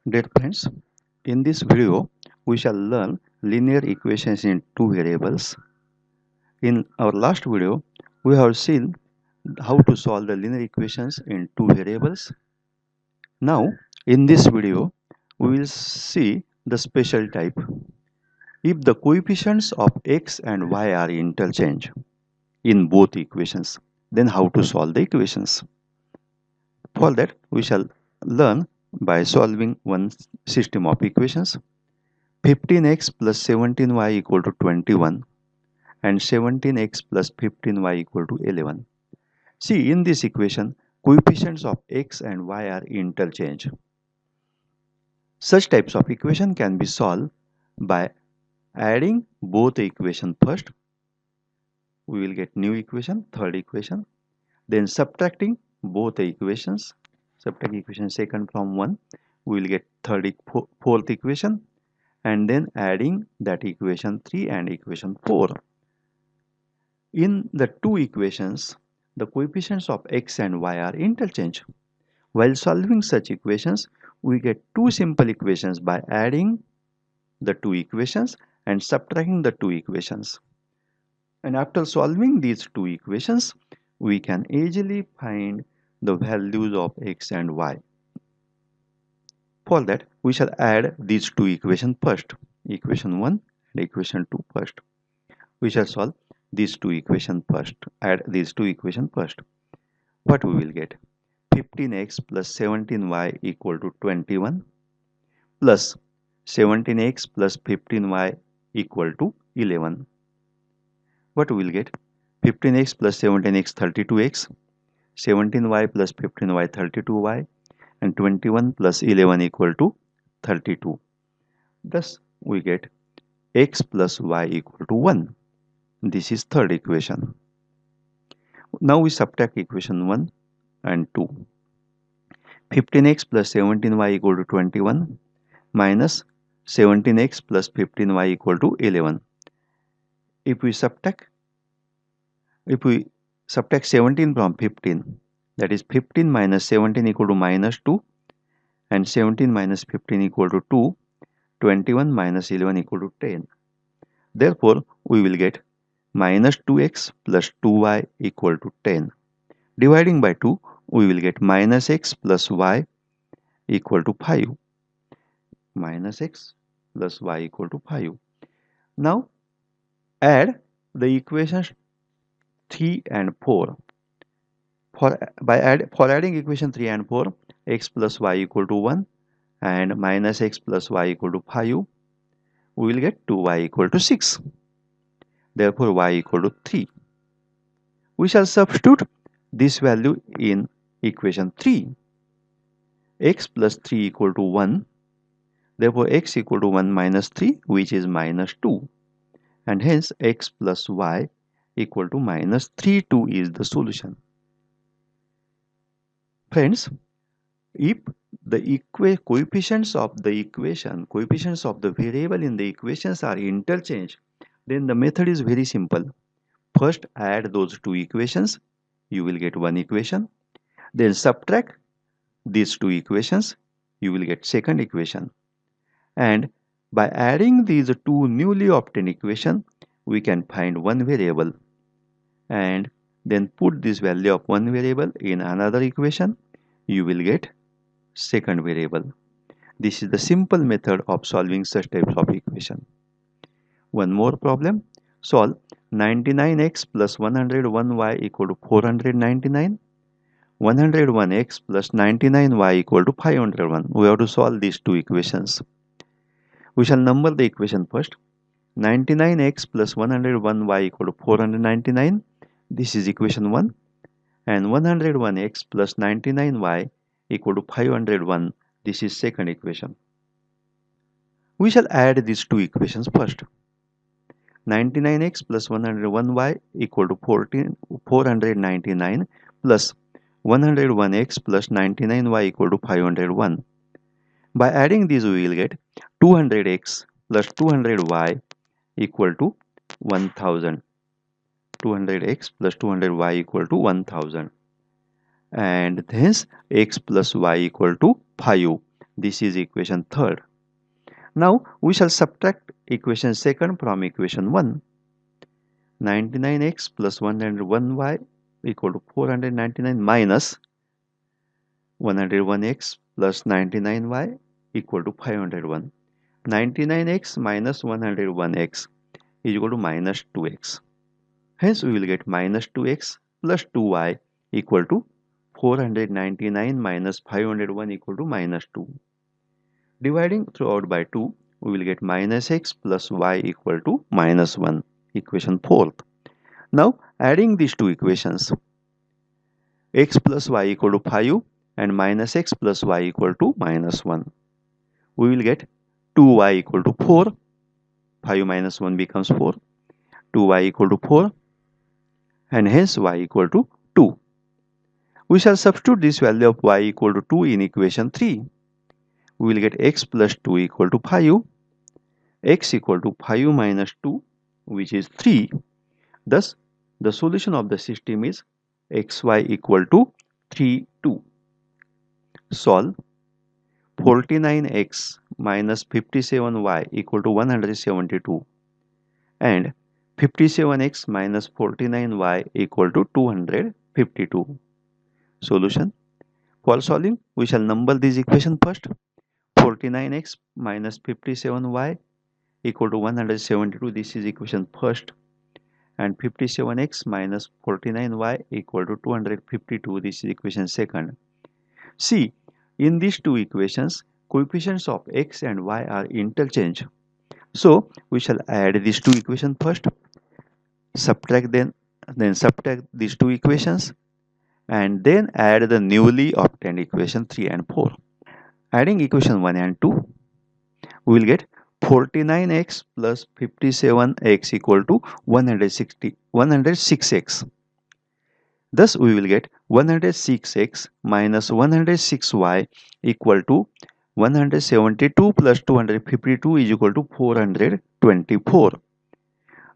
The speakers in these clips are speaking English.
Dear friends, in this video we shall learn linear equations in two variables. In our last video, we have seen how to solve the linear equations in two variables. Now, in this video, we will see the special type. If the coefficients of x and y are interchanged in both equations, then how to solve the equations. For that, we shall learn by solving one system of equations. 15x plus 17y equal to 21 and 17x plus 15y equal to 11. See, in this equation, coefficients of x and y are interchanged. Such types of equation can be solved by adding both the equation first. We will get new equation, third equation. Then subtracting both the equations. Subtract equation second from 1. We will get fourth equation. And then adding that equation 3 and equation 4. In the two equations, the coefficients of x and y are interchanged. While solving such equations, we get two simple equations by adding the two equations and subtracting the two equations. And after solving these two equations, we can easily find the values of x and y. For that, we shall add these two equations first, equation 1 and equation 2 first. We shall solve these two equations first, add these two equations first. What we will get? 15x plus 17y equal to 21 plus 17x plus 15y equal to 11. What we will get? 15x plus 17x 32x, 17y plus 15y 32y, and 21 plus 11 equal to 32. Thus we get x plus y equal to 1. This is third equation. Now we subtract equation 1 and 2. 15x plus 17y equal to 21 minus 17x plus 15y equal to 11. If we subtract 17 from 15, that is 15 minus 17 equal to minus 2, and 17 minus 15 equal to 2, 21 minus 11 equal to 10. Therefore, we will get minus 2x plus 2y equal to 10. Dividing by 2, we will get minus x plus y equal to 5. Minus x plus y equal to 5. Now, add the equations 3 and 4. For adding equation 3 and 4, x plus y equal to 1 and minus x plus y equal to 5, we will get 2y equal to 6. Therefore, y equal to 3. We shall substitute this value in equation 3. X plus 3 equal to 1. Therefore, x equal to 1 minus 3, which is minus 2. And hence, x plus y equal to minus 3, 2 is the solution. Friends, if the coefficients of the variable in the equations are interchanged, then the method is very simple. First, add those two equations. You will get one equation. Then subtract these two equations. You will get second equation. And by adding these two newly obtained equations, we can find one variable. And then put this value of one variable in another equation. You will get second variable. This is the simple method of solving such types of equation. One more problem. Solve 99x plus 101y equal to 499. 101x plus 99y equal to 501. We have to solve these two equations. We shall number the equation first. 99x plus 101y equal to 499. This is equation 1. And 101x plus 99y equal to 501. This is second equation. We shall add these two equations first. 99x plus 101y equal to 499 plus 101x plus 99y equal to 501. By adding these, we will get 200x plus 200y equal to 1000. 200x plus 200y equal to 1000. And hence x plus y equal to 5. This is equation third. Now we shall subtract equation second from equation 1. 99x plus 101y equal to 499 minus 101x plus 99y equal to 501. 99x minus 101x is equal to minus 2x. Hence we will get minus 2x plus 2y equal to 499 minus 501 equal to minus 2. Dividing throughout by 2, we will get minus x plus y equal to minus 1, equation 4th. Now adding these two equations, x plus y equal to 5 and minus x plus y equal to minus 1. We will get 2y equal to 4, 5 minus 1 becomes 4, 2y equal to 4 and hence y equal to 2. We shall substitute this value of y equal to 2 in equation 3. We will get x plus 2 equal to 5, x equal to 5 minus 2 which is 3. Thus the solution of the system is xy equal to 3, 2. Solve. 49x minus 57y equal to 172 and 57x minus 49y equal to 252. Solution. For solving, we shall number this equation first. 49x minus 57y equal to 172. This is equation first. And 57x minus 49y equal to 252. This is equation second. See, in these two equations, coefficients of x and y are interchanged. So we shall add these two equations first, subtract then subtract these two equations, and then add the newly obtained equation 3 and 4. Adding equation 1 and 2, we will get 49x plus 57x equal to 106x. Thus we will get 106x minus 106y equal to 172 plus 252 is equal to 424.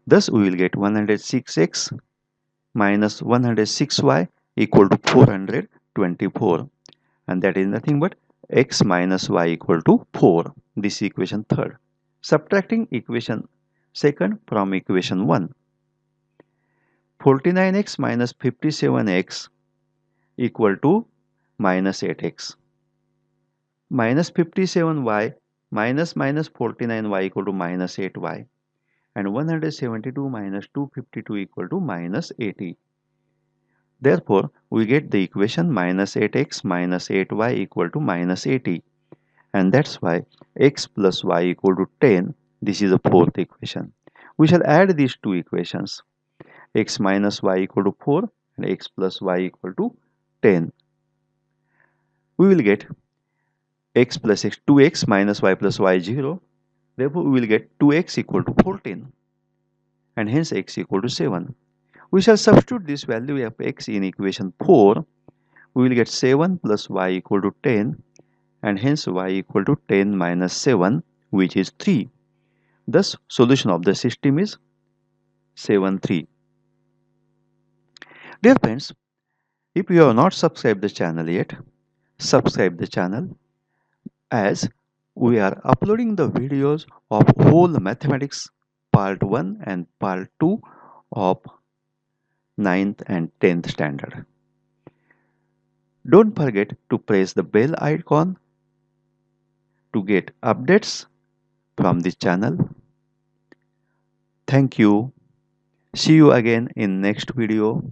Thus we will get 106x minus 106y equal to 424, and that is nothing but x minus y equal to 4. This is equation third. Subtracting equation second from equation 1. 49x minus 57x equal to minus 8x. Minus 57y minus 49y equal to minus 8y. And 172 minus 252 equal to minus 80. Therefore, we get the equation minus 8x minus 8y equal to minus 80. And that's why x plus y equal to 10. This is the fourth equation. We shall add these two equations. X minus y equal to 4 and x plus y equal to 10. We will get x plus x, 2x minus y plus y 0. Therefore, we will get 2x equal to 14 and hence x equal to 7. We shall substitute this value of x in equation 4. We will get 7 plus y equal to 10 and hence y equal to 10 minus 7 which is 3. Thus, solution of the system is 7, 3. Dear friends, if you have not subscribed the channel yet, subscribe the channel as we are uploading the videos of whole mathematics part 1 and part 2 of 9th and 10th standard. Don't forget to press the bell icon to get updates from this channel. Thank you. See you again in next video.